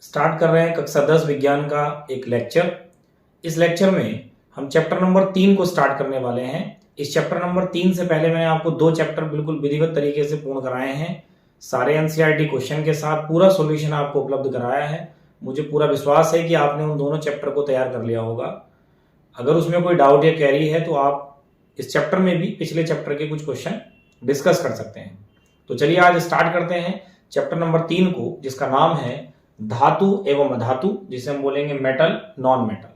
Start कर रहे हैं कक्षा 10 विज्ञान का एक लेक्चर। इस लेक्चर में हम चैप्टर नंबर 3 को स्टार्ट करने वाले हैं। इस चैप्टर नंबर 3 से पहले मैंने आपको 2 चैप्टर बिल्कुल विधिवत तरीके से पूर्ण कराए हैं। सारे एनसीईआरटी क्वेश्चन के साथ पूरा सॉल्यूशन आपको उपलब्ध कराया है। मुझे पूरा विश्वास है कि आपने उन दोनों चैप्टर को तैयार कर लिया होगा। अगर उसमें कोई डाउट या क्वेरी है तो आप इस चैप्टर में भी पिछले चैप्टर के कुछ क्वेश्चन डिस्कस कर सकते हैं। तो चलिए आज स्टार्ट करते हैं चैप्टर नंबर 3 को, जिसका नाम है धातु एवं अधातु, जिसे हम बोलेंगे मेटल नॉन मेटल।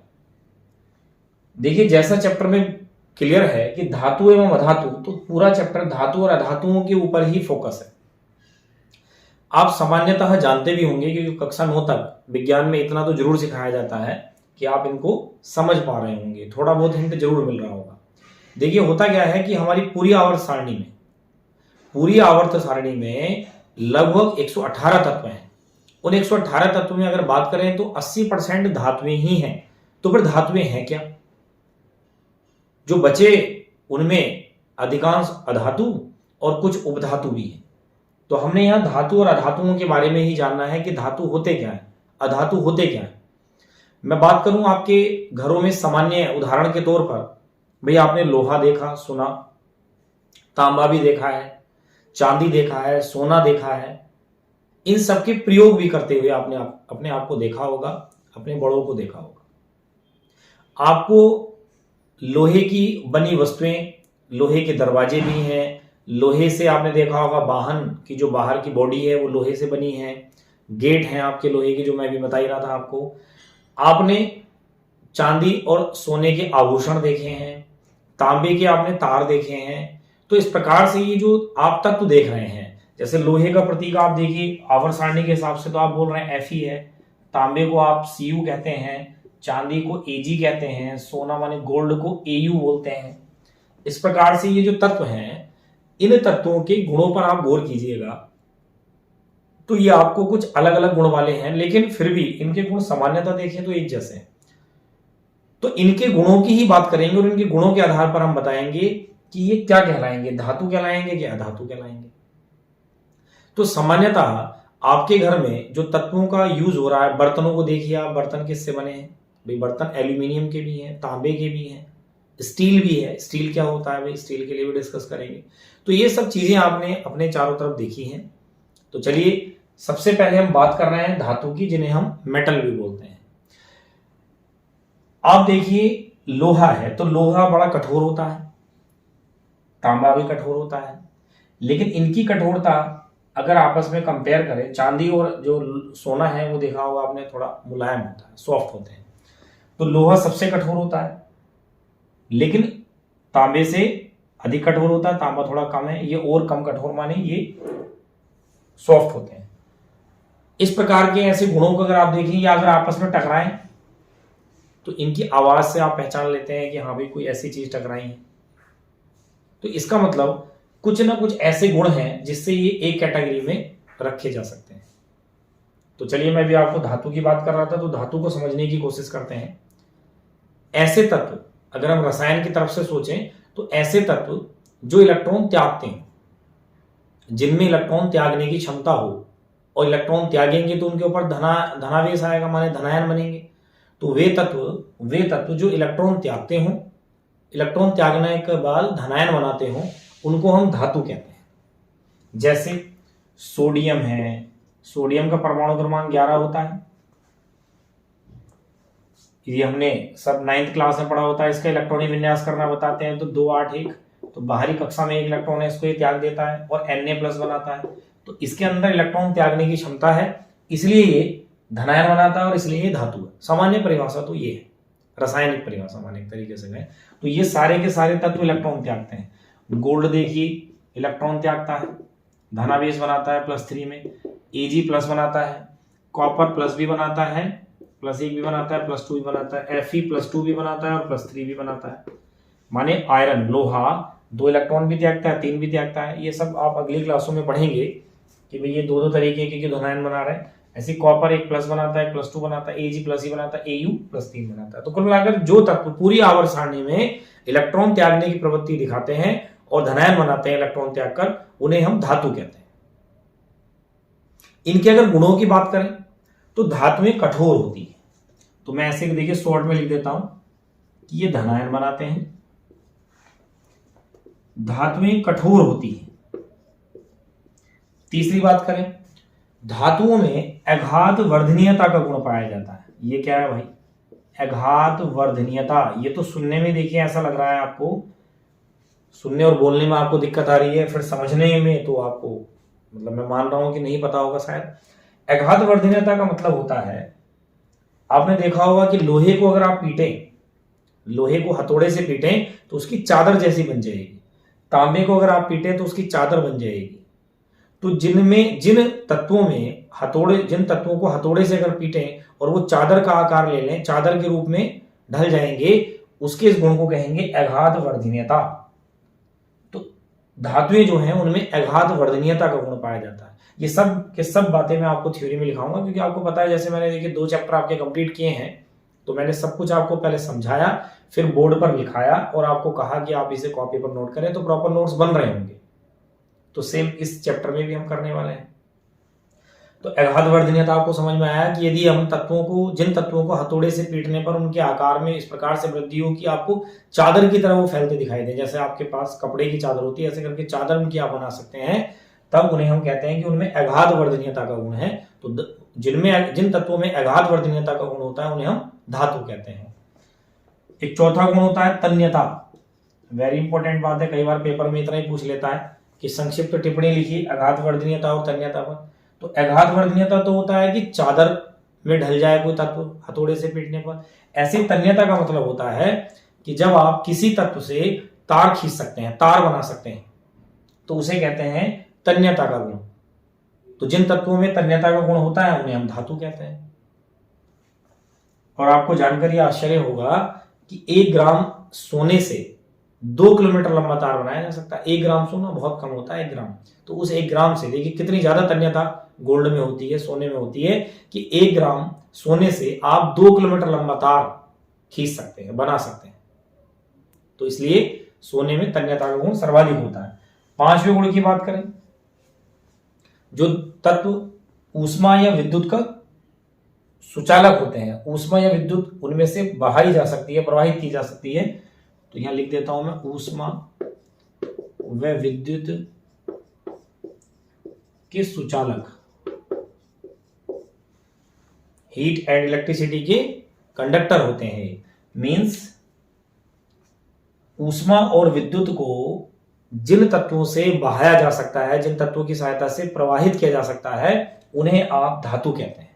देखिए, जैसा चैप्टर में क्लियर है कि धातु एवं अधातु, तो पूरा चैप्टर धातु और अधातुओं के ऊपर ही फोकस है। आप सामान्यतः जानते भी होंगे क्योंकि कक्षा 9 तक विज्ञान में इतना तो जरूर सिखाया जाता है कि आप इनको समझ पा रहे होंगे, थोड़ा बहुत हिंट जरूर मिल रहा होगा। देखिए, होता क्या है कि हमारी पूरी आवर्त सारणी में लगभग 118 तत्व हैं। उन 118 तत्व में अगर बात करें तो 80% धातुएं ही हैं। तो फिर धातुएं हैं क्या? जो बचे उनमें अधिकांश अधातु और कुछ उपधातु भी हैं। तो हमने यहां धातु और अधातुओं के बारे में ही जानना है कि धातु होते क्या है, अधातु होते क्या है। मैं बात करूं आपके घरों में सामान्य उदाहरण के तौर पर, भाई आपने लोहा देखा सुना, तांबा भी देखा है, चांदी देखा है, सोना देखा है। इन सब के प्रयोग भी करते हुए आपने अपने आप को देखा होगा, अपने बड़ों को देखा होगा। आपको लोहे की बनी वस्तुएं, लोहे के दरवाजे भी हैं, लोहे से आपने देखा होगा वाहन की जो बाहर की बॉडी है वो लोहे से बनी है, गेट हैं आपके लोहे के, जो मैं भी बता ही रहा था आपको। आपने चांदी और सोने के आभूषण देखे हैं, तांबे के आपने तार देखे हैं। तो इस प्रकार से ये जो आप तत्व देख रहे हैं, जैसे लोहे का प्रतीक आप देखिए आवर्त सारणी के हिसाब से तो आप बोल रहे हैं Fe है, तांबे को आप Cu कहते हैं, चांदी को Ag कहते हैं, सोना माने गोल्ड को Au बोलते हैं। इस प्रकार से ये जो तत्व हैं, इन तत्वों के गुणों पर आप गौर कीजिएगा तो ये आपको कुछ अलग अलग गुण वाले हैं, लेकिन फिर भी इनके गुण सामान्यतः देखें तो एक जैसे हैं। तो इनके गुणों की ही बात करेंगे और इनके गुणों के आधार पर हम बताएंगे कि ये क्या कहलाएंगे, धातु कहलाएंगे कि अधातु कहलाएंगे। तो सामान्यतः आपके घर में जो तत्वों का यूज हो रहा है, बर्तनों को देखिए आप, बर्तन किससे बने हैं? भाई बर्तन एल्यूमिनियम के भी हैं, तांबे के भी हैं, स्टील भी है। स्टील क्या होता है भाई, स्टील के लिए भी डिस्कस करेंगे। तो ये सब चीजें आपने अपने चारों तरफ देखी हैं। तो चलिए सबसे पहले हम बात कर रहे हैं धातु की, जिन्हें हम मेटल भी बोलते हैं। आप देखिए लोहा है तो लोहा बड़ा कठोर होता है, तांबा भी कठोर होता है, लेकिन इनकी कठोरता अगर आपस में कंपेयर करें, चांदी और जो सोना है वो देखा होगा आपने, थोड़ा मुलायम होता है, सॉफ्ट होते हैं। तो लोहा सबसे कठोर होता है, लेकिन तांबे से अधिक कठोर होता है, तांबा थोड़ा कम है, ये और कम कठोर माने ये सॉफ्ट होते हैं। इस प्रकार के ऐसे गुणों को अगर आप देखें या अगर आपस में टकराएं तो इनकी आवाज से आप पहचान लेते हैं कि हाँ भाई कोई ऐसी चीज टकराई है। तो इसका मतलब कुछ ना कुछ ऐसे गुण हैं जिससे ये एक कैटेगरी में रखे जा सकते हैं। तो चलिए, मैं भी आपको धातु की बात कर रहा था, तो धातु को समझने की कोशिश करते हैं। ऐसे तत्व, अगर हम रसायन की तरफ से सोचें तो ऐसे तत्व जो इलेक्ट्रॉन त्यागते हैं, जिनमें इलेक्ट्रॉन त्यागने की क्षमता हो, और इलेक्ट्रॉन त्यागेंगे तो उनके ऊपर धनावेश आएगा, माने धनायन बनेंगे। तो वे तत्व जो इलेक्ट्रॉन त्यागते हों, इलेक्ट्रॉन त्यागने के बाद धनायन बनाते हों, उनको हम धातु कहते हैं। जैसे सोडियम है, सोडियम का परमाणु क्रमांक 11 होता है। ये हमने सब 9th क्लास में पढ़ा होता है। इसका इलेक्ट्रॉनिक विन्यास करना बताते हैं तो 2 8 1, तो बाहरी कक्षा में एक इलेक्ट्रॉन है, इसको ये त्याग देता है और Na+ बनाता है। तो इसके अंदर इलेक्ट्रॉन त्यागने की क्षमता है, इसलिए ये धनायन बनाता है और इसलिए ये धातु है। सामान्य परिभाषा तो ये है, रासायनिक परिभाषा माने एक तरीके से गए तो ये सारे के सारे तत्व इलेक्ट्रॉन त्यागते हैं। गोल्ड देखिए इलेक्ट्रॉन त्यागता है, धनावेश बनाता है +3 में, Ag+ बनाता है, कॉपर प्लस भी बनाता है, +1 भी बनाता है, +2 भी बनाता है, Fe+2 भी बनाता है और +3 भी बनाता है। माने आयरन, लोहा 2 इलेक्ट्रॉन भी त्यागता है, 3 भी त्यागता है। ये सब आप अगली क्लासों में पढ़ेंगे कि भाई ये दो तरीके के धनायन बना रहे हैं। ऐसे कॉपर एक प्लस बनाता है, +2 बनाता है, Ag+ ही बनाता है, Au+3 बनाता है। तो कुल मिलाकर जो तत्व पूरी आवर्त सारणी में इलेक्ट्रॉन त्यागने की प्रवृत्ति दिखाते हैं और धनायन बनाते हैं इलेक्ट्रॉन त्याग कर, उन्हें हम धातु कहते हैं। इनके अगर गुणों की बात करें तो धातुएं कठोर होती है। तो मैं ऐसे देखिए शॉर्ट में लिख देता हूं कि ये धनायन बनाते हैं, धातुएं कठोर होती हैं। तीसरी बात करें, धातुओं में अघात वर्धनीयता का गुण पाया जाता है। ये क्या है भाई? अघात वर्धनीयता। ये तो सुनने में देखिए ऐसा लग रहा है आपको, सुनने और बोलने में आपको दिक्कत आ रही है, फिर समझने में तो आपको मतलब मैं मान रहा हूं कि नहीं पता होगा शायद। अघात वर्धनीयता का मतलब होता है, आपने देखा होगा कि लोहे को अगर आप पीटें, लोहे को हथौड़े से पीटें तो उसकी चादर जैसी बन जाएगी। तांबे को अगर आप पीटें तो उसकी चादर बन जाएगी। तो जिन तत्वों को हथौड़े से अगर पीटें और वो चादर का आकार ले लें, चादर के रूप में ढल जाएंगे, उसके इस गुण को कहेंगे अघात वर्धनीयता। तो धातुएं जो हैं उनमें अघात वर्धनीयता का गुण पाया जाता है। ये सब के सब बातें मैं आपको थ्योरी में लिखाऊंगा, क्योंकि आपको पता है जैसे मैंने देखिए 2 चैप्टर आपके कंप्लीट किए हैं, तो मैंने सब कुछ आपको पहले समझाया, फिर बोर्ड पर लिखाया और आपको कहा कि आप इसे कॉपी पर नोट करें, तो प्रॉपर नोट्स बन रहे होंगे। तो सेम इस चैप्टर में भी हम करने वाले हैं। तो अघात वर्धनीयता आपको समझ में आया कि यदि हम जिन तत्वों को हथौड़े से पीटने पर उनके आकार में इस प्रकार से वृद्धि हो कि आपको चादर की तरह वो फैलते दिखाई दे, जैसे आपके पास कपड़े की चादर होती है, ऐसे करके चादर उनकी आप बना सकते हैं, तब उन्हें हम कहते हैं कि उनमें अघात वर्धनीयता का गुण है। तो जिन तत्वों में अघात वर्धनीयता का गुण होता है उन्हें हम धातु कहते हैं। एक चौथा गुण होता है तन्यता। वेरी इंपॉर्टेंट बात है, कई बार पेपर में इतना ही पूछ लेता है कि संक्षिप्त टिप्पणी लिखी अघात वर्धनीयता और तन्यता पर। तो अघात वर्धनीयता तो होता है कि चादर में ढल जाए कोई तत्व हथौड़े से पीटने पर। ऐसे तन्यता का मतलब होता है कि जब आप किसी तत्व से तार खींच सकते हैं, तार बना सकते हैं, तो उसे कहते हैं तन्यता का गुण। तो जिन तत्वों में तन्यता का गुण होता है उन्हें हम धातु कहते हैं। और आपको जानकर यह आश्चर्य होगा कि 1 ग्राम सोने से 2 किलोमीटर लंबा तार बनाया जा सकता है। 1 ग्राम सोना बहुत कम होता है, 1 ग्राम। तो उस 1 ग्राम से देखिए कितनी ज्यादा तन्यता गोल्ड में होती है, सोने में होती है, कि 1 ग्राम सोने से आप 2 किलोमीटर लंबा तार खींच सकते हैं, बना सकते हैं। तो इसलिए सोने में तन्यता का गुण सर्वाधिक होता है। 5वें गुण की बात करें, जो तत्व ऊष्मा या विद्युत का सुचालक होते हैं, ऊष्मा या विद्युत उनमें से बहाई जा सकती है, प्रवाहित की जा सकती है। तो यहां लिख देता हूं मैं ऊष्मा व विद्युत के सुचालक, हीट एंड इलेक्ट्रिसिटी के कंडक्टर होते हैं। मींस ऊष्मा और विद्युत को जिन तत्वों से बहाया जा सकता है, जिन तत्वों की सहायता से प्रवाहित किया जा सकता है, उन्हें आप धातु कहते हैं।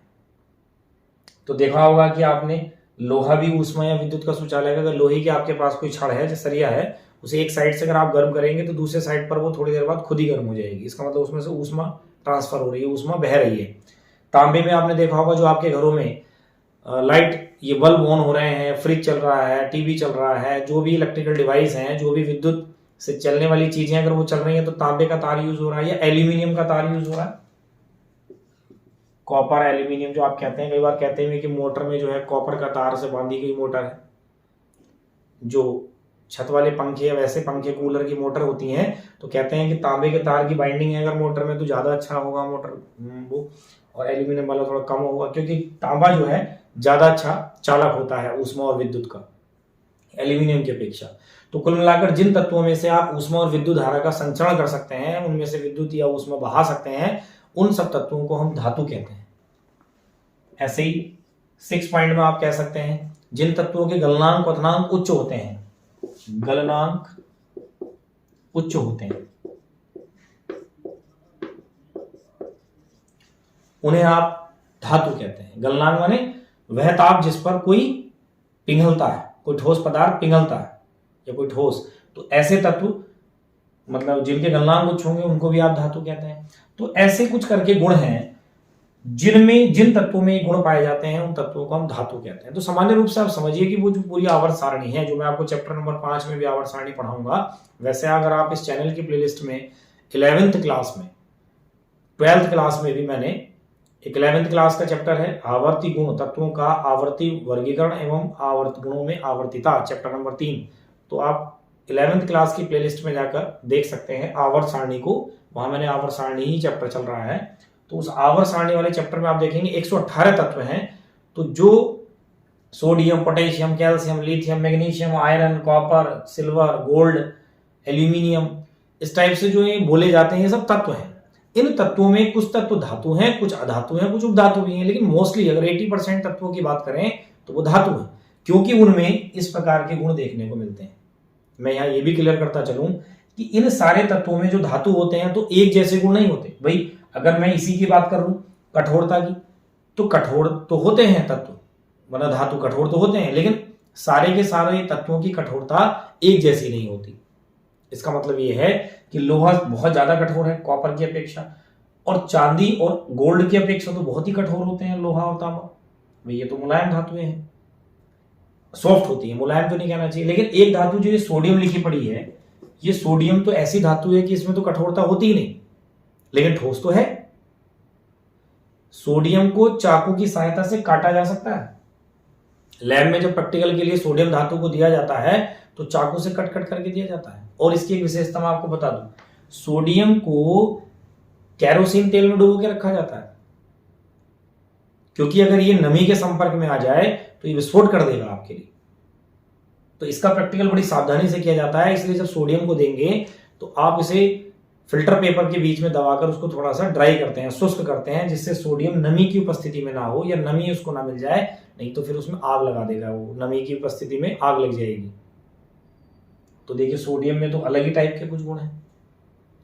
तो देखा होगा कि आपने लोहा भी ऊष्मा या विद्युत का सुचालक है। अगर लोहे की आपके पास कोई छड़ है, जैसे सरिया है, उसे एक साइड से अगर आप गर्म करेंगे तो दूसरे साइड पर वो थोड़ी देर बाद खुद ही गर्म हो जाएगी। इसका मतलब उसमें से ऊष्मा ट्रांसफर हो रही है, ऊष्मा बह रही है। तांबे में आपने देखा होगा जो आपके घरों में लाइट, ये बल्ब ऑन हो रहे हैं, फ्रिज चल रहा है, टीवी चल रहा है, जो भी इलेक्ट्रिकल डिवाइस हैं, जो भी विद्युत से चलने वाली चीजें अगर वो चल रही हैं, तो तांबे का तार यूज हो रहा है या एल्यूमिनियम का तार यूज हो रहा है। कॉपर एल्यूमिनियम जो आप कहते हैं, कई बार कहते हैं कि मोटर में जो है कॉपर का तार से बांधी गई मोटर है। जो छत वाले पंखे या वैसे पंखे कूलर की मोटर होती हैं, तो कहते हैं कि तांबे के तार की बाइंडिंग है अगर मोटर में तो ज्यादा अच्छा होगा मोटर वो, और एल्यूमिनियम वाला थोड़ा कम होगा, क्योंकि तांबा जो है ज्यादा अच्छा चालक होता है ऊष्मा और विद्युत का एल्यूमिनियम की अपेक्षा। तो कुल मिलाकर जिन तत्वों में से आप ऊष्मा और विद्युत धारा का संचरण कर सकते हैं, उनमें से विद्युत या ऊष्मा बहा सकते हैं, उन सब तत्वों को हम धातु कहते हैं। ऐसे ही 6 पॉइंट में आप कह सकते हैं, जिन तत्वों के गलनांक क्वथनांक उच्च होते हैं, गलनांक उच्च होते हैं, उन्हें आप धातु कहते हैं। गलनांक माने वह ताप जिस पर कोई पिघलता है, कोई ठोस पदार्थ पिघलता है या कोई ठोस, तो ऐसे तत्व मतलब जिनके गलनांक उच्च होंगे उनको भी आप धातु कहते हैं। तो ऐसे कुछ करके गुण हैं जिन तत्वों में गुण पाए जाते हैं, उन तत्वों को हम धातु कहते हैं। तो सामान्य रूप से आप समझिए कि वो जो पूरी आवर्त सारणी है, जो मैं आपको चैप्टर नंबर 5 में भी आवर्त सारणी पढ़ाऊंगा, वैसे अगर आप इस चैनल की प्लेलिस्ट में 11th क्लास में, 12th क्लास में भी मैंने 11th क्लास का चैप्टर है आवर्ती गुण, तत्वों का आवर्ती वर्गीकरण एवं आवर्त गुणों में आवर्तिता, चैप्टर नंबर 3। तो आप 11th क्लास की प्लेलिस्ट में जाकर देख सकते हैं आवर्त सारणी को, वहां मैंने आवर्त सारणी ही चैप्टर चल रहा है, तो उस आवर्त सारणी वाले चैप्टर में आप देखेंगे 118 तत्व हैं। तो जो sodium, potassium, calcium, lithium, magnesium, iron, copper, silver, gold, aluminium, इस टाइप से जो ये बोले जाते हैं ये सब तत्व हैं। इन तत्वों में कुछ तत्व धातु हैं, कुछ अधातु हैं, कुछ उपधातु भी हैं, लेकिन मोस्टली अगर 80% तत्वों की बात करें तो वो धातु है, क्योंकि उनमें इस प्रकार के गुण देखने को मिलते हैं। मैं यहाँ ये भी क्लियर करता चलूं कि इन सारे तत्वों में जो धातु होते हैं तो एक जैसे गुण नहीं होते भाई। अगर मैं इसी की बात करूं कठोरता की, तो कठोर तो होते हैं तत्व, मतलब धातु कठोर तो होते हैं, लेकिन सारे के सारे तत्वों की कठोरता एक जैसी नहीं होती। इसका मतलब ये है कि लोहा बहुत ज्यादा कठोर है कॉपर की अपेक्षा, और चांदी और गोल्ड की अपेक्षा तो बहुत ही कठोर होते हैं लोहा और तांबा। भाई ये तो मुलायम धातुएं हैं, सॉफ्ट होती है, मुलायम तो नहीं कहना चाहिए। लेकिन एक धातु जो ये सोडियम लिखी पड़ी है, ये सोडियम तो ऐसी धातु है कि इसमें तो कठोरता होती ही नहीं, लेकिन ठोस तो है। सोडियम को चाकू की सहायता से काटा जा सकता है। लैब में जब प्रैक्टिकल के लिए सोडियम धातु को दिया जाता है तो चाकू से कट कट करके दिया जाता है। और इसकी एक विशेषता मैं आपको बता दूं, सोडियम को कैरोसिन तेल में डुबो के रखा जाता है, क्योंकि अगर ये नमी के संपर्क में आ जाए तो ये विस्फोट कर देगा आपके लिए। तो इसका प्रैक्टिकल बड़ी सावधानी से किया जाता है। इसलिए जब सोडियम को देंगे तो आप इसे फिल्टर पेपर के बीच में दबाकर उसको थोड़ा सा ड्राई करते हैं, शुष्क करते हैं, जिससे सोडियम नमी की उपस्थिति में ना हो या नमी उसको ना मिल जाए, नहीं तो फिर उसमें आग लगा देगा, वो नमी की उपस्थिति में आग लग जाएगी। तो देखिए सोडियम में तो अलग ही टाइप के कुछ गुण हैं।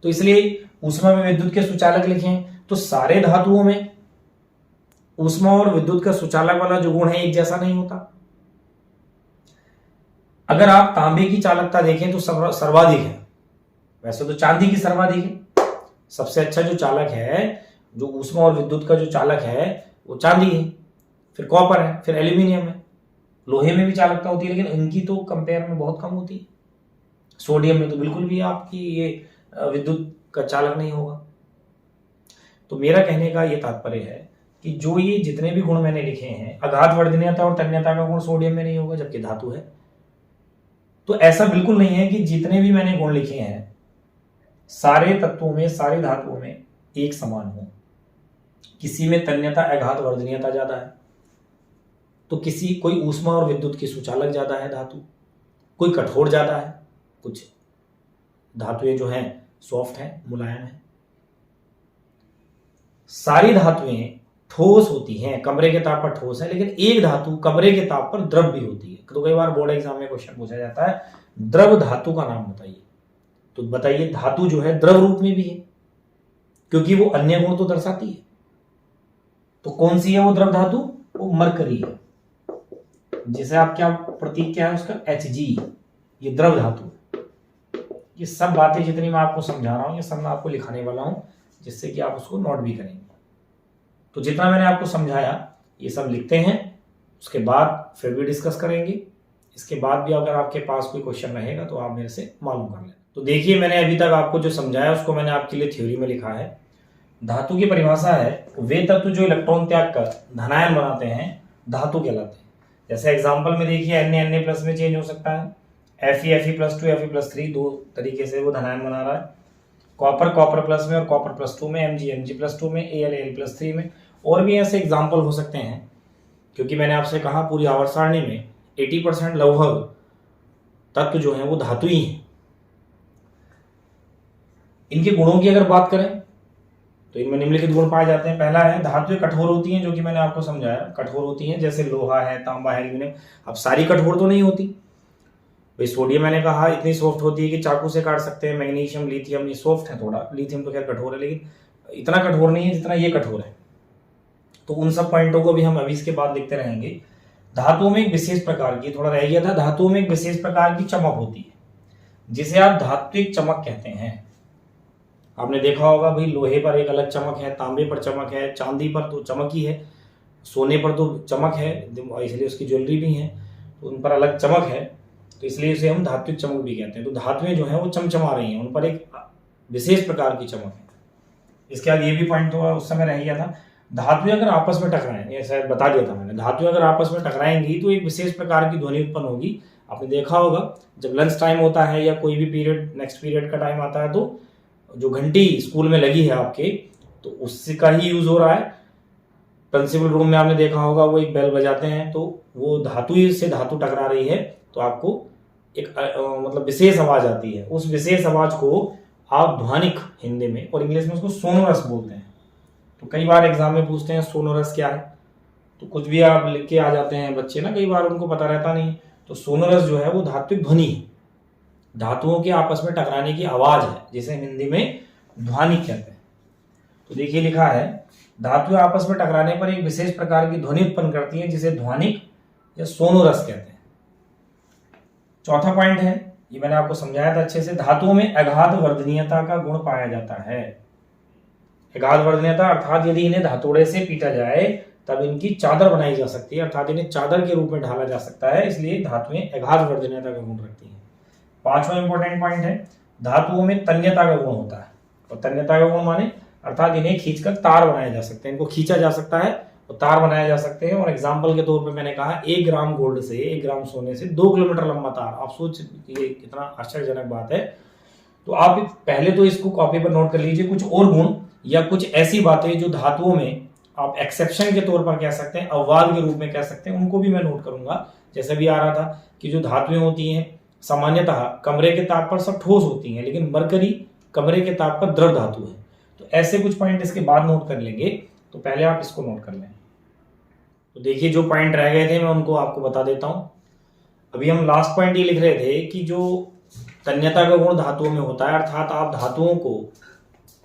तो इसलिए ऊष्मा में विद्युत के सुचालक लिखे हैं, तो सारे धातुओं में ऊष्मा और विद्युत का सुचालक वाला जो गुण है एक जैसा नहीं होता। अगर आप तांबे की चालकता देखें तो सर्वाधिक है, वैसे तो चांदी की सर्वाधिक है। सबसे अच्छा जो चालक है, जो ऊष्मा और विद्युत का जो चालक है वो चांदी है, फिर कॉपर है, फिर एल्यूमिनियम है। लोहे में भी चालकता होती है, लेकिन इनकी तो कंपेयर में बहुत कम होती है। सोडियम में तो बिल्कुल भी आपकी ये विद्युत का चालक नहीं होगा। तो मेरा कहने का ये तात्पर्य है कि जो ये जितने भी गुण मैंने लिखे हैं, आघात वर्धनीयता और तन्यता का गुण सोडियम में नहीं होगा, जबकि धातु है। तो ऐसा बिल्कुल नहीं है कि जितने भी मैंने गुण लिखे हैं सारे तत्वों में, सारी धातुओं में एक समान हो। किसी में तन्यता, आघात वर्धनीयता ज्यादा है, तो कोई ऊष्मा और विद्युत की सुचालक ज्यादा है धातु, कोई कठोर ज्यादा है, कुछ धातुएं जो हैं सॉफ्ट हैं, मुलायम है। सारी धातुएं ठोस होती हैं, कमरे के ताप पर ठोस है, लेकिन एक धातु कमरे के ताप पर द्रव भी होती है। तो कई बार बोर्ड एग्जाम में क्वेश्चन पूछा जाता है द्रव धातु का नाम बताइए, तो बताइए धातु जो है द्रव रूप में भी है, क्योंकि वो अन्य गुण तो दर्शाती है। तो कौन सी है वो द्रव धातु? वो मरकरी है, जिसे आप क्या प्रतीक क्या है उसका? Hg, ये द्रव धातु। ये सब बातें जितनी मैं आपको समझा रहा हूं ये सब मैं आपको लिखाने वाला हूं, जिससे कि आप उसको नोट भी करेंगे। तो जितना मैंने आपको समझाया ये सब लिखते हैं, उसके बाद फिर भी डिस्कस करेंगे। इसके बाद भी अगर आपके पास कोई क्वेश्चन रहेगा तो आप मेरे से मालूम कर लें। तो देखिए मैंने अभी तक आपको जो समझाया उसको मैंने आपके लिए थ्योरी में लिखा है। धातु की परिभाषा है वे तत्व जो इलेक्ट्रॉन त्याग कर धनायन बनाते हैं धातु कहलाते हैं। जैसे एग्जाम्पल में देखिए Na प्लस में चेंज हो सकता है, Fe+2 Fe+3 दो तरीके से वो धनायन बना रहा है। कॉपर प्लस में और कॉपर प्लस 2 में, Mg+2 में, Al+3 में, और भी ऐसे एग्जाम्पल हो सकते हैं। क्योंकि मैंने आपसे कहा पूरी आवर्त सारणी में 80% लगभग तत्व जो है वो धातु ही हैं। इनके गुणों की अगर बात करें तो इनमें निम्नलिखित गुण पाए जाते हैं। पहला है धातुएं कठोर होती हैं, जो कि मैंने आपको समझाया, कठोर होती हैं, जैसे लोहा है, तांबा है, एल्यूमिनियम। अब सारी कठोर तो नहीं होती भाई। सोडियम मैंने कहा इतनी सॉफ्ट होती है कि चाकू से काट सकते हैं। मैग्नीशियम, लिथियम ये सॉफ्ट है थोड़ा, लिथियम तो खैर कठोर है, लेकिन इतना कठोर नहीं है जितना ये कठोर है। तो उन सब पॉइंटों को भी हम अभी इसके बाद लिखते रहेंगे। धातुओं में एक विशेष प्रकार की, थोड़ा रह गया था, धातुओं में एक विशेष प्रकार की चमक होती है जिसे आप धात्विक चमक कहते हैं। आपने देखा होगा भाई लोहे पर एक अलग चमक है, तांबे पर चमक है, चांदी पर तो चमक ही है, सोने पर तो चमक है, इसलिए उसकी ज्वेलरी भी है, तो उन पर अलग चमक है, तो इसलिए इसे हम धात्विक चमक भी कहते हैं। तो धातुएं जो है वो चमचमा रही हैं, उन पर एक विशेष प्रकार की चमक है। इसके बाद ये भी पॉइंट थोड़ा उस समय रह गया था, धातुएं अगर आपस में टकराएं, ये शायद बता दिया था मैंने, धातुएं अगर आपस में टकराएंगी तो एक विशेष प्रकार की ध्वनि उत्पन्न होगी। आपने देखा होगा जब लंच टाइम होता है या कोई भी पीरियड, नेक्स्ट पीरियड का टाइम आता है, तो जो घंटी स्कूल में लगी है आपके, तो उसका ही यूज हो रहा है। प्रिंसिपल रूम में आपने देखा होगा, वो एक बेल बजाते हैं तो वो धातु से धातु टकरा रही है तो आपको एक मतलब विशेष आवाज आती है। उस विशेष आवाज को आप ध्वनिक हिंदी में और इंग्लिश में उसको सोनोरस बोलते हैं। तो कई बार एग्जाम में पूछते हैं सोनोरस क्या है, तो कुछ भी आप लिख के आ जाते हैं बच्चे ना, कई बार उनको पता रहता नहीं। तो सोनोरस जो है वो धात्विक ध्वनि है, धातुओं के आपस में टकराने की आवाज है, जिसे हिंदी में ध्वनिक कहते हैं। तो देखिए लिखा है, धातुएं आपस में टकराने पर एक विशेष प्रकार की ध्वनि उत्पन्न करती हैं जिसे ध्वनिक या सोनोरस कहते हैं। चौथा पॉइंट है, ये मैंने आपको समझाया था अच्छे से, धातुओं में अगाध वर्धनीयता का गुण पाया जाता है। अगाध वर्धनीयता अर्थात यदि इन्हें धातुड़े से पीटा जाए तब इनकी चादर बनाई जा सकती है, अर्थात इन्हें चादर के रूप में ढाला जा सकता है, इसलिए धातुएं अगाध वर्धनीयता का गुण रखती हैं। पांचवा इंपॉर्टेंट पॉइंट है, धातुओं में तन्यता का गुण होता है। और तन्यता का गुण माने अर्थात इन्हें खींचकर तार बनाए जा सकते हैं, इनको खींचा जा सकता है और तार बनाए जा सकते हैं। और एग्जाम्पल के तौर पे मैंने कहा 1 ग्राम गोल्ड से, 1 ग्राम सोने से 2 किलोमीटर लंबा तार। आप सोच, ये कितना आश्चर्यजनक बात है। तो आप पहले तो इसको कॉपी पर नोट कर लीजिए, कुछ और गुण या कुछ ऐसी बातें जो धातुओं में आप एक्सेप्शन के तौर पर कह सकते हैं, अपवाद के रूप में कह सकते हैं, उनको भी मैं नोट करूंगा। जैसे भी आ रहा था कि जो धातुएं होती हैं सामान्यतः कमरे के ताप पर सब ठोस होती हैं, लेकिन मरकरी कमरे के ताप पर द्रव धातु है। तो ऐसे कुछ पॉइंट इसके बाद नोट कर लेंगे, तो पहले आप इसको नोट कर लें। तो देखिए जो पॉइंट रह गए थे मैं उनको आपको बता देता हूं। अभी हम लास्ट पॉइंट ये लिख रहे थे कि जो तन्यता का गुण धातुओं में होता है, अर्थात आप धातुओं को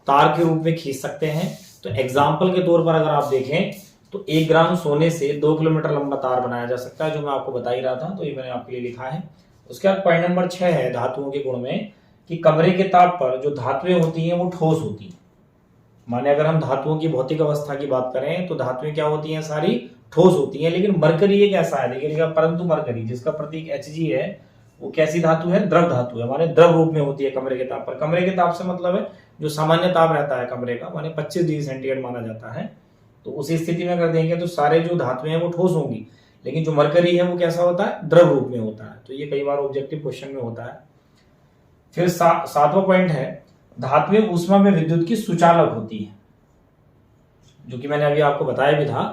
तार के रूप में खींच सकते हैं। तो एग्जाम्पल के तौर पर अगर आप देखें तो 1 ग्राम सोने से 2 किलोमीटर लंबा तार बनाया जा सकता है, जो मैं आपको बता ही रहा था। तो ये मैंने आपके लिए लिखा है। उसके बाद पॉइंट नंबर 6 है धातुओं के गुण में कि कमरे के ताप पर जो धातुएं होती हैं वो ठोस होती हैं। माने अगर हम धातुओं की भौतिक अवस्था की बात करें तो धातुएं क्या होती हैं, सारी ठोस होती हैं। लेकिन मरकरी एक ऐसा है, देखिएगा, परंतु मरकरी जिसका प्रतीक Hg है, वो कैसी धातु है, द्रव धातु है, माने द्रव रूप में होती है कमरे के ताप पर। कमरे के ताप से मतलब है जो सामान्य ताप रहता है कमरे का, माने 25 डिग्री सेंटीग्रेड माना जाता है। तो उसी स्थिति में अगर देखेंगे तो सारे जो धातुएं हैं वो ठोस होंगी, लेकिन जो मरकरी है वो कैसा होता है, द्रव रूप में होता है। तो ये कई बार ऑब्जेक्टिव क्वेश्चन में होता है। फिर 7वां पॉइंट है, धातुएं ऊष्मा में विद्युत की सुचालक होती है, जो कि मैंने अभी आपको बताया भी था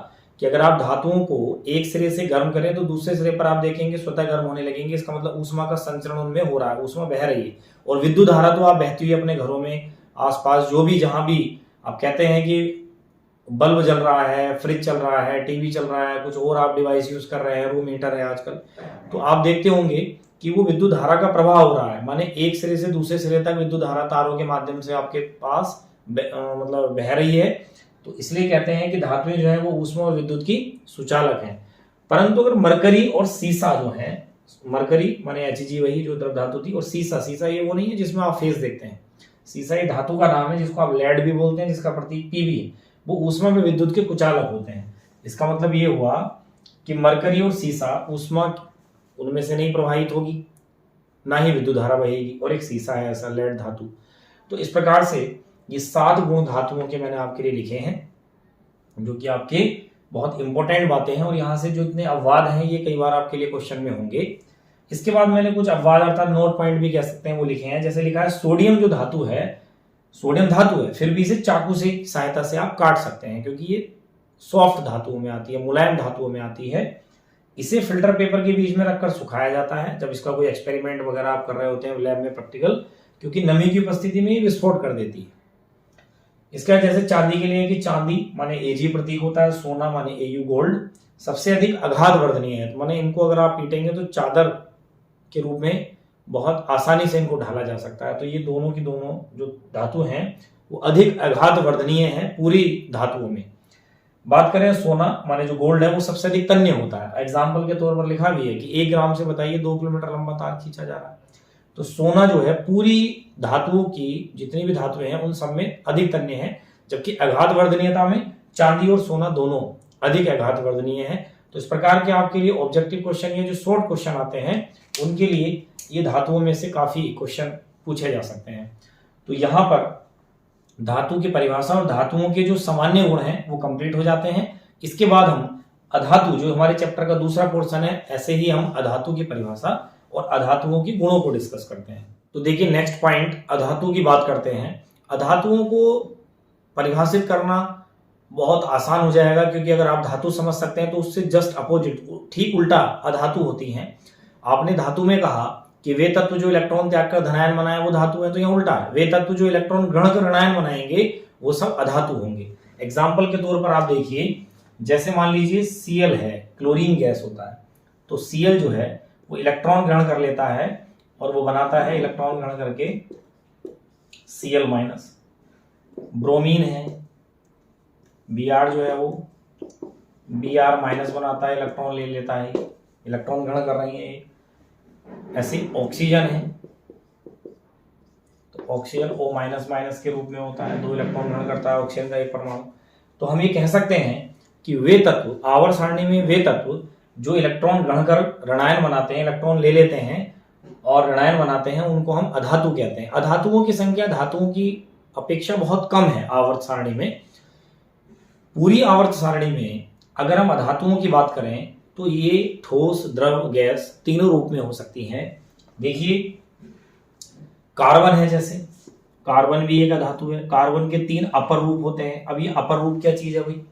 कि अगर आप धातुओं को एक सिरे से गर्म करें तो दूसरे सिरे पर आप देखेंगे स्वतः गर्म होने लगेंगे। इसका मतलब ऊष्मा का संचरण उनमें हो रहा है, ऊष्मा बह रही है। और विद्युत धारा तो आप बहती हुई अपने घरों में आसपास जो भी जहां भी आप कहते हैं कि बल्ब जल रहा है, फ्रिज चल रहा है, टीवी चल रहा है, कुछ और आप डिवाइस यूज कर रहे हैं, रूम हीटर है आजकल, तो आप देखते होंगे कि वो विद्युत धारा का प्रवाह हो रहा है। माने एक सिरे से दूसरे सिरे तक विद्युत धारा तारों के माध्यम से आपके पास मतलब बह रही है। तो इसलिए कहते हैं कि धातुएं जो है वो ऊष्मा और विद्युत की सुचालक हैं। परंतु अगर मरकरी और सीसा जो है, मरकरी माने Hg वही जो द्रव धातु थी, और सीसा, सीसा ये वो नहीं है जिसमें आप फेस देखते हैं, सीसा ये धातु का नाम है जिसको आप लेड भी बोलते हैं, जिसका प्रतीक Pb है। वो ऊष्मा में विद्युत के कुचालक होते हैं। इसका मतलब ये हुआ कि मरकरी और सीसा ऊष्मा उनमें से नहीं प्रवाहित होगी, ना ही विद्युत धारा बहेगी, और एक सीसा है ऐसा लेड धातु। तो इस प्रकार से ये 7 गुण धातुओं के मैंने आपके लिए लिखे हैं, जो कि आपके बहुत इंपॉर्टेंट बातें हैं। और यहाँ से जो इतने अपवाद हैं ये कई बार आपके लिए क्वेश्चन में होंगे। इसके बाद मैंने कुछ अपवाद अर्थात नोट पॉइंट भी कह सकते हैं वो लिखे हैं। जैसे लिखा है सोडियम जो धातु है, सोडियम धातु है, फिर भी इसे चाकू से सहायता से आप काट सकते हैं, क्योंकि ये सॉफ्ट धातुओं में आती है, मुलायम धातुओं में आती है। इसे फिल्टर पेपर के बीच में रखकर सुखाया जाता है जब इसका कोई एक्सपेरिमेंट वगैरह आप कर रहे होते हैं लैब में प्रैक्टिकल, क्योंकि नमी की उपस्थिति में ये विस्फोट कर देती है। इसका जैसे चांदी के लिए कि चांदी माने Ag प्रतीक होता है, सोना माने Au गोल्ड सबसे अधिक अगाध वर्धनीय है। तो माने इनको अगर आप पीटेंगे तो चादर के रूप में बहुत आसानी से इनको ढाला जा सकता है। तो ये दोनों की दोनों जो धातु हैं वो अधिक अगाध वर्धनीय हैं पूरी धातुओं में। बात करें सोना माने जो गोल्ड है वो सबसे अधिक तन्य होता है। एग्जाम्पल के तौर पर लिखा भी है कि 1 ग्राम से बताइए 2 किलोमीटर लंबा तार खींचा जा रहा है। तो सोना जो है पूरी धातुओं की जितनी भी धातुएं हैं उन सब में अधिक तन्य है, जबकि अगाध वर्धनीयता में चांदी और सोना दोनों अधिक अगाध वर्धनीय है। तो इस प्रकार के आपके लिए ऑब्जेक्टिव क्वेश्चन या जो शॉर्ट क्वेश्चन आते हैं उनके लिए ये धातुओं में से काफी क्वेश्चन पूछे जा सकते हैं। तो यहाँ पर धातु की परिभाषा और धातुओं के जो सामान्य गुण हैं वो कंप्लीट हो जाते हैं। इसके बाद हम अधातु जो हमारे चैप्टर का दूसरा पोर्शन है, ऐसे ही हम अधातु की परिभाषा और अधातुओं के गुणों को डिस्कस करते हैं। तो देखिए नेक्स्ट पॉइंट अधातु की बात करते हैं। अधातुओं को परिभाषित करना बहुत आसान हो जाएगा, क्योंकि अगर आप धातु समझ सकते हैं तो उससे जस्ट अपोजिट, ठीक उल्टा अधातु होती हैं। आपने धातु में कहा कि वे तत्व जो इलेक्ट्रॉन त्याग कर धनायन बनाए वो धातु है, तो यहाँ उल्टा है, वे तत्व जो इलेक्ट्रॉन ग्रहण कर ऋणायन बनाएंगे वो सब अधातु होंगे। एग्जाम्पल के तौर पर आप देखिए, जैसे मान लीजिए Cl है, क्लोरीन गैस होता है, तो Cl जो है वो इलेक्ट्रॉन ग्रहण कर लेता है और वो बनाता है इलेक्ट्रॉन ग्रहण करके Cl-। ब्रोमीन है, Br जो है वो Br- बनाता है, इलेक्ट्रॉन ले लेता है, इलेक्ट्रॉन ग्रहण कर रही है। ऐसे ऑक्सीजन है, तो ऑक्सीजन O- के रूप में होता है, 2 इलेक्ट्रॉन ग्रहण करता है ऑक्सीजन का एक परमाणु। तो हम ये कह सकते हैं कि वे तत्व, आवर्त सारणी में वे तत्व जो इलेक्ट्रॉन ग्रहण कर ऋणायन बनाते हैं, इलेक्ट्रॉन ले लेते हैं और ऋणायन बनाते हैं, उनको हम अधातु कहते हैं। अधातुओं की संख्या धातुओं की अपेक्षा बहुत कम है आवर्त सारणी में। पूरी आवर्त सारणी में अगर हम अधातुओं की बात करें तो ये ठोस, द्रव, गैस तीनों रूप में हो सकती हैं। देखिए कार्बन है, जैसे कार्बन भी एक अधातु है। कार्बन के 3 अपर रूप होते हैं। अब ये अपर रूप क्या चीज है भाई?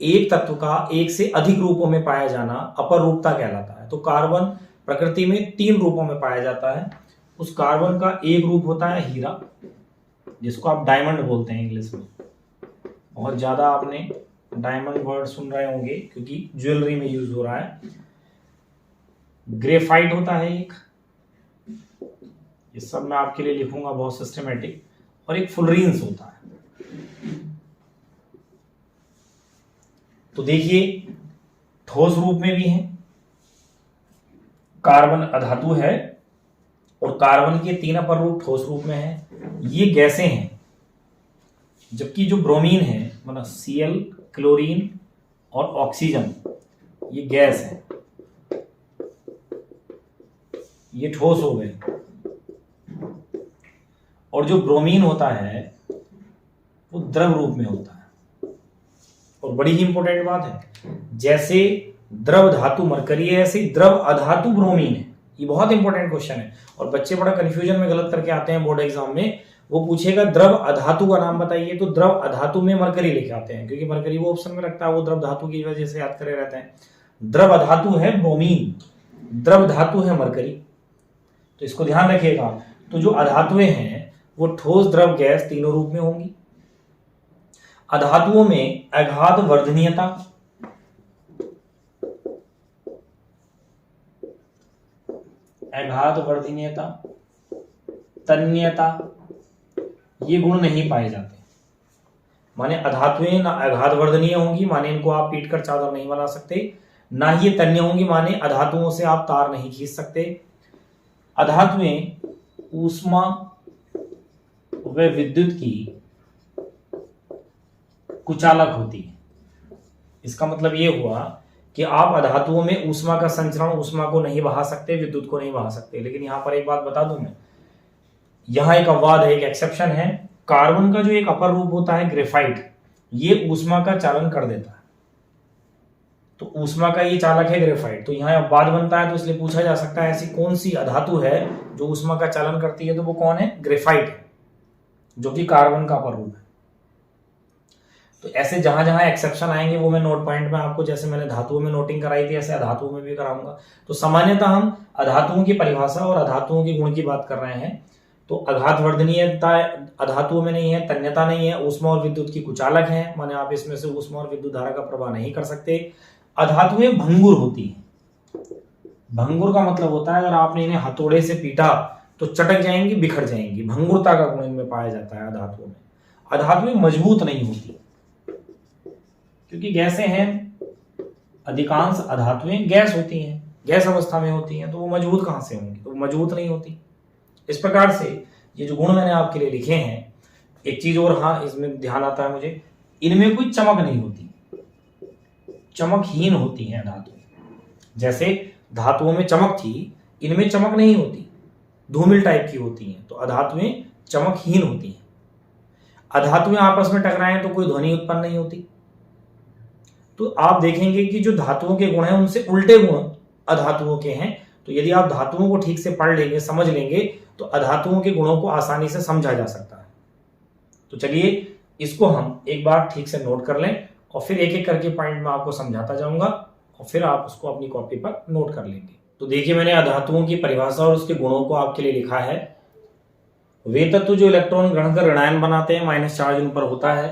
एक तत्व का एक से अधिक रूपों में पाया जाना अपर रूपता कहलाता है। तो कार्बन प्रकृति में 3 रूपों में पाया जाता है। उस कार्बन का एक रूप होता है हीरा, जिसको आप डायमंड बोलते हैं इंग्लिश में। बहुत ज्यादा आपने डायमंड वर्ड सुन रहे होंगे क्योंकि ज्वेलरी में यूज हो रहा है। ग्रेफाइट होता है एक, ये सब मैं आपके लिए लिखूंगा बहुत सिस्टमेटिक। और एक फुलरीन्स होता है। तो देखिए ठोस रूप में भी है, कार्बन अधातु है और कार्बन के 3 अपर रूप ठोस रूप में है। ये गैसें हैं, जबकि जो ब्रोमीन है मतलब Cl, क्लोरीन और ऑक्सीजन, ये गैस है, ये ठोस हो गए। और जो ब्रोमीन होता है वो द्रव रूप में होता है। और बड़ी ही इंपॉर्टेंट बात है, जैसे द्रव धातु मरकरी है ऐसे द्रव अधातु ब्रोमीन है। ये बहुत इंपॉर्टेंट क्वेश्चन है और बच्चे बड़ा कंफ्यूजन में गलत करके आते हैं बोर्ड एग्जाम में। वो पूछेगा द्रव अधातु का नाम बताइए, तो द्रव अधातु में मरकरी लिखे आते हैं, क्योंकि मरकरी वो ऑप्शन में रखता है, वो द्रव धातु की वजह से याद करे रहते हैं। द्रव अधातु है ब्रोमीन, द्रव धातु है मरकरी, तो इसको ध्यान रखिएगा। तो जो अधातुएं हैं वो ठोस, द्रव, गैस तीनों रूप में होंगी। अधातुओं में अगाध वर्धनीयता, अगाध वर्धनीयता, तन्यता, ये गुण नहीं पाए जाते। माने अधातुएं ना अगाध वर्धनीय होंगी, माने इनको आप पीट कर चादर नहीं बना सकते, ना ही ये तन्य होंगी, माने अधातुओं से आप तार नहीं खींच सकते। अधातुएं ऊष्मा व विद्युत की कुचालक होती है। इसका मतलब ये हुआ कि आप अधातुओं में ऊष्मा का संचरण, ऊष्मा को नहीं बहा सकते, विद्युत को नहीं बहा सकते। लेकिन यहां पर एक बात बता दूं मैं, यहां एक अपवाद है, एक एक्सेप्शन है। कार्बन का जो एक अपर रूप होता है ग्रेफाइट, ये ऊष्मा का चालन कर देता है, तो ऊष्मा का ये चालक है ग्रेफाइट। तो यहाँ अपवाद बनता है, तो इसलिए पूछा जा सकता है ऐसी कौन सी अधातु है जो ऊष्मा का चालन करती है, तो वो कौन है? ग्रेफाइट है, जो कि कार्बन का अपर रूप है। तो ऐसे जहां जहां एक्सेप्शन आएंगे वो मैं नोट पॉइंट में आपको, जैसे मैंने धातुओं में नोटिंग कराई थी, ऐसे अधातुओं में भी कराऊंगा। तो सामान्यतः हम अधातुओं की परिभाषा और अधातुओं के गुण की बात कर रहे हैं। तो अगाध वर्धनीयता अधातुओं में नहीं है, तन्यता नहीं है, ऊष्मा और विद्युत की कुचालक है, माने आप इसमें से ऊष्मा और विद्युत धारा का प्रवाह नहीं कर सकते। अधातुएं भंगुर होती हैं। भंगुर का मतलब होता है अगर आपने इन्हें हथौड़े से पीटा तो चटक जाएंगी, बिखर जाएंगी। भंगुरता का गुण इनमें पाया जाता है अधातुओं में। अधातुएं मजबूत नहीं होती क्योंकि गैसें हैं, अधिकांश अधातुएं गैस होती हैं, गैस अवस्था में होती हैं, तो वो मजबूत कहां से होंगी? तो वो मजबूत नहीं होती। इस प्रकार से ये जो गुण मैंने आपके लिए लिखे हैं, एक चीज और हाँ इसमें ध्यान आता है मुझे, इनमें कोई चमक नहीं होती, चमकहीन होती हैं धातुएं। जैसे धातुओं में चमक थी, इनमें चमक नहीं होती, धूमिल टाइप की होती हैं। तो अधातुएं चमकहीन होती हैं। अधातुएं आपस में टकराएं तो कोई ध्वनि उत्पन्न नहीं होती। तो आप देखेंगे कि जो धातुओं के गुण हैं उनसे उल्टे गुण अधातुओं के हैं। तो यदि आप धातुओं को ठीक से पढ़ लेंगे, समझ लेंगे, तो अधातुओं के गुणों को आसानी से समझा जा सकता है। तो चलिए इसको हम एक बार ठीक से नोट कर लें और फिर एक एक करके पॉइंट में आपको समझाता जाऊंगा और फिर आप उसको अपनी कॉपी पर नोट कर लेंगे। तो देखिए, मैंने अधातुओं की परिभाषा और उसके गुणों को आपके लिए लिखा है। वे तत्व जो इलेक्ट्रॉन ग्रहण कर ऋणायन बनाते हैं, माइनस चार्ज उन पर होता है,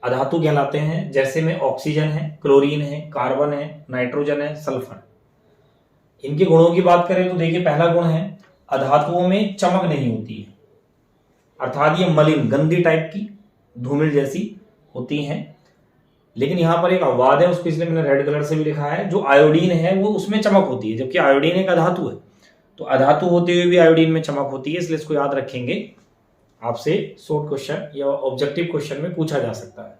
अधातु कहलाते हैं। जैसे में ऑक्सीजन है, क्लोरीन है, कार्बन है, नाइट्रोजन है, सल्फर। इनके गुणों की बात करें तो देखिए, पहला गुण है अधातुओं में चमक नहीं होती है, अर्थात ये मलिन, गंदी टाइप की, धूमिल जैसी होती हैं। लेकिन यहां पर एक अपवाद है, उसको इसलिए मैंने रेड कलर से भी लिखा है। जो आयोडीन है वो उसमें चमक होती है, जबकि आयोडीन एक अधातु है। तो अधातु होते हुए भी आयोडीन में चमक होती है, इसलिए इसको याद रखेंगे। आपसे शॉर्ट क्वेश्चन या ऑब्जेक्टिव क्वेश्चन में पूछा जा सकता है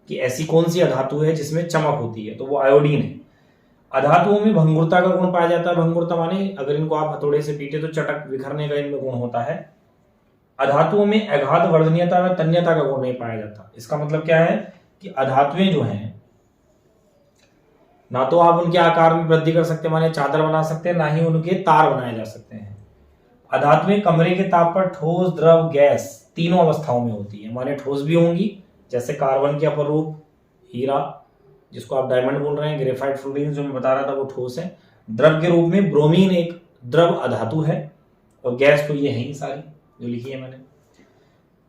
कि ऐसी कौन सी अधातु है जिसमें चमक होती है, तो वो आयोडीन है। अधातुओं में भंगुरता का गुण पाया जाता है। भंगुरता माने अगर इनको आप हथौड़े से पीटे तो चटक बिखरने का इनमें गुण होता है। अधातुओं में अगाध वर्धनीयता व तन्यता का गुण नहीं पाया जाता। इसका मतलब क्या है कि अधातुएं जो हैं, ना तो आप उनके आकार में वृद्धि कर सकते, माने चादर बना सकते हैं, ना ही उनके तार बनाए जा सकते हैं। अधातुएं कमरे के ताप पर ठोस, द्रव, गैस तीनों अवस्थाओं में होती है। माने ठोस भी होंगी, जैसे कार्बन के अपर रूप हीरा, जिसको आप डायमंड बोल रहे हैं, ग्रेफाइट, फ्लोरीन जो मैं बता रहा था वो ठोस है। द्रव के रूप में ब्रोमीन एक द्रव अधातु है, और गैस तो ये है ही सारी जो लिखी है मैंने।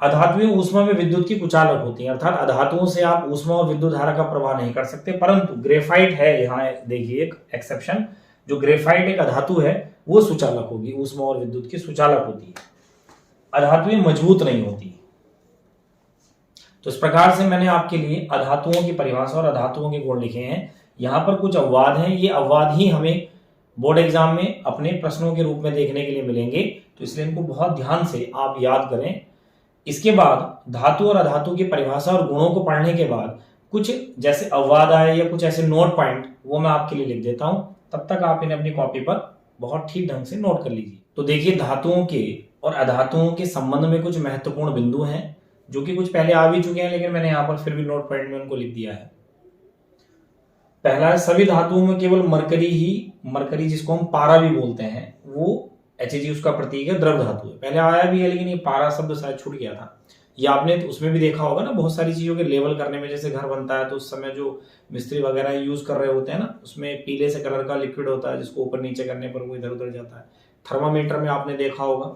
अधातुएं ऊष्मा में विद्युत की कुचालक होती हैं, अर्थात अधातुओं से आप ऊष्मा और विद्युत धारा का प्रवाह नहीं कर सकते। परंतु ग्रेफाइट है, यहाँ देखिए एक एक्सेप्शन, जो ग्रेफाइट एक अधातु है वो सुचालक होगी, ऊष्मा और विद्युत की सुचालक होती है। अधातुएं मजबूत नहीं होती। तो इस प्रकार से मैंने आपके लिए अधातुओं की परिभाषा और अधातुओं के गुण लिखे हैं। यहाँ पर कुछ अपवाद हैं, ये अपवाद ही हमें बोर्ड एग्जाम में अपने प्रश्नों के रूप में देखने के लिए मिलेंगे, तो इसलिए इनको बहुत ध्यान से आप याद करें। इसके बाद धातु और अधातु की परिभाषा और गुणों को पढ़ने के बाद कुछ जैसे अपवाद आए या कुछ ऐसे नोट पॉइंट वो मैं आपके लिए लिख देता हूं, तब तक आप इन्हें अपनी कॉपी पर बहुत ठीक ढंग से नोट कर लीजिए। तो देखिए, धातुओं के और अधातुओं के संबंध में कुछ महत्वपूर्ण बिंदु हैं जो कि कुछ पहले आ भी चुके हैं, लेकिन मैंने यहां पर फिर भी नोट पॉइंट में उनको लिख दिया है। पहला है, सभी धातुओं में केवल मरकरी जिसको हम पारा भी बोलते हैं, वो Hg उसका प्रतीक है, द्रव धातु है। पहले आया भी है, लेकिन ये पारा शब्द शायद छूट गया था। ये आपने तो उसमें भी देखा होगा ना, बहुत सारी चीजों के लेवल करने में, जैसे घर बनता है तो उस समय जो मिस्त्री वगैरह यूज कर रहे होते हैं ना, उसमें पीले से कलर का लिक्विड होता है जिसको ऊपर नीचे करने पर वो इधर उधर जाता है। थर्मामीटर में आपने देखा होगा,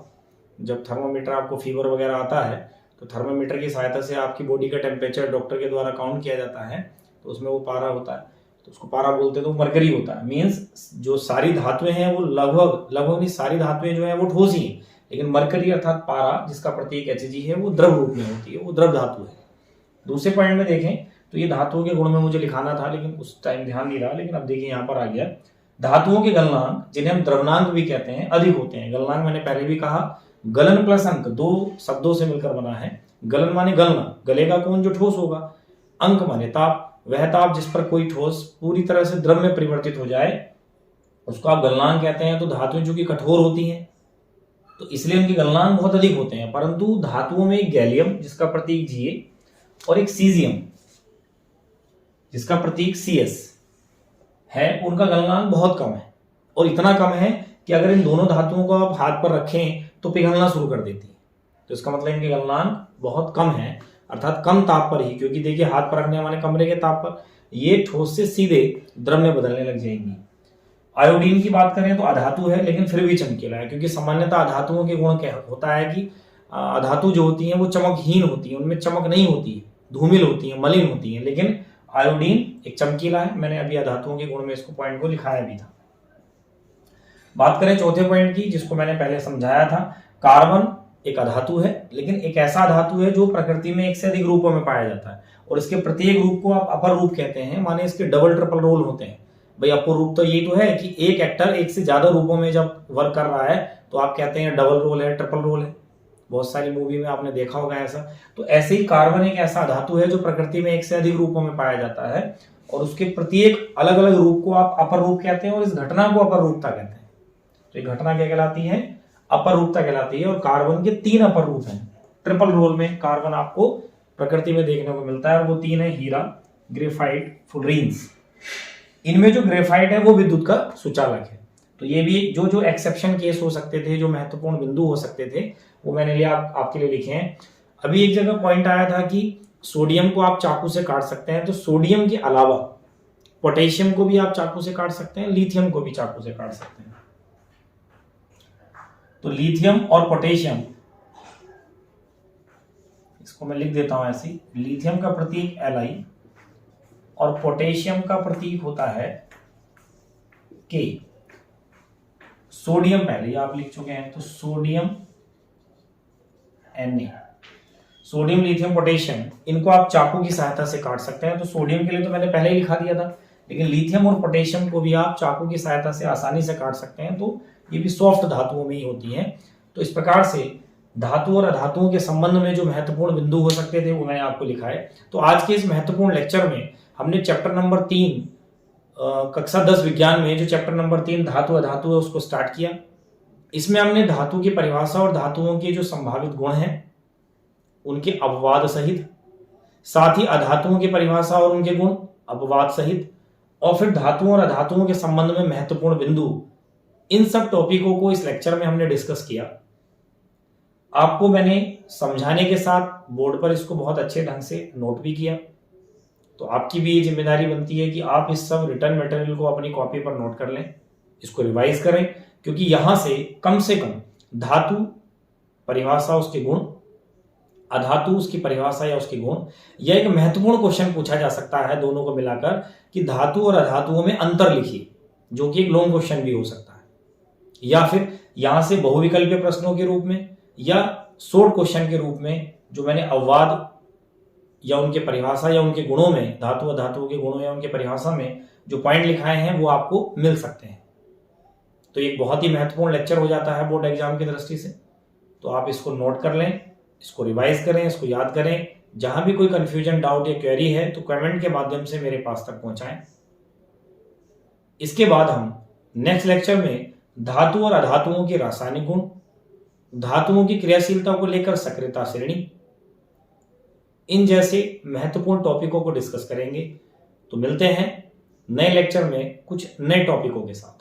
जब थर्मामीटर आपको फीवर वगैरह आता है तो थर्मामीटर की सहायता से आपकी बॉडी का टेम्परेचर डॉक्टर के द्वारा काउंट किया जाता है, तो उसमें वो पारा होता है, तो उसको पारा बोलते हैं। तो मरकरी होता है, मीन्स जो सारी धातुएं हैं वो लगभग नहीं, सारी धातुएं जो है वो ठोस ही है, लेकिन मरकरी अर्थात पारा जिसका प्रतीक Hg है वो द्रव रूप में होती है, वो द्रव धातु है। दूसरे पॉइंट में देखें तो ये धातुओं के गुण में मुझे लिखाना था, लेकिन उस टाइम ध्यान नहीं रहा, लेकिन अब देखिए यहाँ पर आ गया। धातुओं के गलनांक, जिन्हें हम द्रवनांक भी कहते हैं, अधिक होते हैं। गलनांक मैंने पहले भी कहा, गलन प्लस अंक दो शब्दों से मिलकर बना है। गलन माने गलना, गलेगा कौन, जो ठोस होगा। अंक माने ताप, वह ताप जिस पर कोई ठोस पूरी तरह से द्रव में परिवर्तित हो जाए उसको आप गलनांक कहते हैं। तो धातुएं जो कि कठोर होती हैं तो इसलिए उनके गलनांक बहुत अधिक होते हैं। परंतु धातुओं में एक गैलियम जिसका प्रतीक Ga और एक सीजियम जिसका प्रतीक Cs है, उनका गलनांक बहुत कम है, और इतना कम है कि अगर इन दोनों धातुओं को आप हाथ पर रखें तो पिघलना शुरू कर देती है। तो इसका मतलब इनके गलनांक बहुत कम है, अर्थात कम ताप पर ही, क्योंकि देखिए हाथ पर रखने वाले कमरे के ताप पर ये ठोस से सीधे द्रव में बदलने लग जाएंगी। आयोडीन की बात करें तो अधातु है, लेकिन फिर भी चमकीला है, क्योंकि सामान्यतः अधातुओं के गुण क्या होता है कि अधातु जो होती हैं वो चमकहीन होती हैं, उनमें चमक नहीं होती है, धूमिल होती है, मलिन होती है। लेकिन आयोडीन एक चमकीला है। मैंने अभी अधातुओं के गुण में इसको पॉइंट को लिखाया भी था। बात करें चौथे पॉइंट की, जिसको मैंने पहले समझाया था, कार्बन एक अधातु है, लेकिन एक ऐसा धातु है जो प्रकृति में एक से अधिक रूपों में पाया जाता है, और इसके प्रत्येक रूप को आप अपर रूप कहते हैं। माने इसके डबल ट्रिपल रोल होते हैं। भाई अपर रूप तो ये तो है कि एक एक्टर एक से ज्यादा रूपों में जब वर्क कर रहा है तो आप कहते हैं डबल रोल है, ट्रिपल रोल है। बहुत सारी मूवी में आपने देखा होगा ऐसा। तो ऐसे ही कार्बन एक ऐसा धातु है जो प्रकृति में एक से अधिक रूपों में पाया जाता है, और उसके प्रत्येक अलग अलग रूप को आप अपर रूप कहते हैं, और इस घटना को अपर रूपता कहते हैं। तो ये घटना क्या कहलाती है, अपर रूपता कहलाती है। और कार्बन के 3 अपर रूप हैं। ट्रिपल रोल में कार्बन आपको प्रकृति में देखने को मिलता है, और वो 3 है, हीरा, ग्रेफाइट, फ्लोरीन्स। इनमें जो ग्रेफाइट है वो विद्युत का सुचालक है। तो ये भी जो एक्सेप्शन केस हो सकते थे, जो महत्वपूर्ण बिंदु हो सकते थे, वो मैंने लिए आपके लिए लिखे हैं। अभी एक जगह पॉइंट आया था कि सोडियम को आप चाकू से काट सकते हैं, तो सोडियम के अलावा पोटेशियम को भी आप चाकू से काट सकते हैं, लिथियम को भी चाकू से काट सकते हैं। तो लिथियम और पोटेशियम, इसको मैं लिख देता हूं ऐसे, लिथियम का प्रतीक Li और पोटेशियम का प्रतीक होता है K। सोडियम पहले ही आप लिख चुके हैं, तो sodium Na। Sodium, lithium, potassium, इनको आप चाकू की सहायता से काट सकते हैं। तो सोडियम के लिए तो मैंने पहले ही लिखा दिया था, लेकिन लिथियम और पोटेशियम को भी आप चाकू की सहायता से आसानी से काट सकते हैं। तो ये भी सॉफ्ट धातुओं में ही होती हैं। तो इस प्रकार से धातु और अधातुओं के संबंध में जो महत्वपूर्ण बिंदु हो सकते थे वो मैंने आपको लिखा है। तो आज के इस महत्वपूर्ण लेक्चर में हमने चैप्टर नंबर 3 कक्षा 10 विज्ञान में जो चैप्टर नंबर 3 धातु अधातु है उसको स्टार्ट किया। इसमें हमने धातु की परिभाषा और धातुओं के जो संभावित गुण हैं उनके अपवाद सहित, साथ ही अधातुओं की परिभाषा और उनके गुण अपवाद सहित, और फिर धातुओं और अधातुओं के संबंध में महत्वपूर्ण बिंदु, इन सब टॉपिकों को इस लेक्चर में हमने डिस्कस किया। आपको मैंने समझाने के साथ बोर्ड पर इसको बहुत अच्छे ढंग से नोट भी किया। तो आपकी भी ये जिम्मेदारी बनती है कि आप इस सब रिटर्न मटेरियल को अपनी कॉपी पर नोट कर लें, इसको रिवाइज करें, क्योंकि यहां से कम धातु परिभाषा उसके गुण, अधातु उसकी परिभाषा या उसके गुण, यह एक महत्वपूर्ण क्वेश्चन पूछा जा सकता है दोनों को मिलाकर कि धातु और अधातुओं में अंतर लिखिए, जो कि एक लॉन्ग क्वेश्चन भी हो सकता है, या फिर यहां से बहुविकल्पीय प्रश्नों के रूप में या शॉर्ट क्वेश्चन के रूप में जो मैंने अपवाद या उनके परिभाषा या उनके गुणों में, धातु अधातुओं के गुणों या उनके परिभाषा में जो पॉइंट लिखाए हैं वो आपको मिल सकते हैं। तो एक बहुत ही महत्वपूर्ण लेक्चर हो जाता है बोर्ड एग्जाम की दृष्टि से। तो आप इसको नोट कर लें, इसको रिवाइज करें, इसको याद करें। जहां भी कोई कंफ्यूजन, डाउट या क्वेरी है तो कमेंट के माध्यम से मेरे पास तक पहुंचाएं। इसके बाद हम नेक्स्ट लेक्चर में धातु और अधातुओं के रासायनिक गुण, धातुओं की क्रियाशीलता को लेकर सक्रियता श्रेणी, इन जैसे महत्वपूर्ण टॉपिकों को डिस्कस करेंगे। तो मिलते हैं नए लेक्चर में कुछ नए टॉपिकों के साथ।